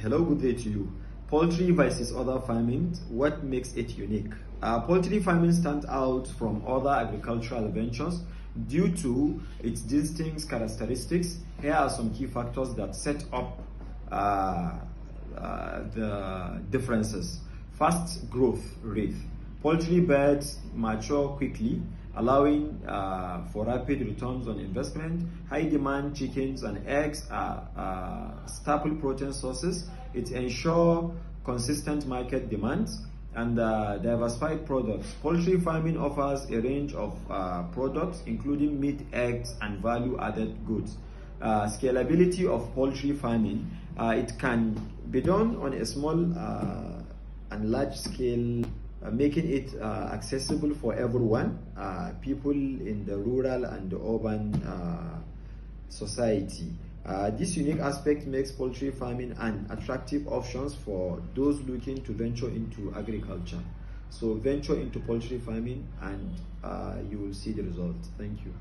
Hello, good day to you. Poultry versus other farming, what makes it unique? Poultry farming stands out from other agricultural ventures due to its distinct characteristics. Here are some key factors that set up the differences. Fast growth rate. Poultry birds mature quickly, allowing for rapid returns on investment. High demand chickens and eggs are staple protein sources. It ensures consistent market demands and diversified products. Poultry farming offers a range of products including meat, eggs, and value-added goods. Scalability of poultry farming. It can be done on a small and large scale, making it accessible for everyone, people in the rural and the urban society. This unique aspect makes poultry farming an attractive option for those looking to venture into agriculture. So venture into poultry farming and you will see the results. Thank you.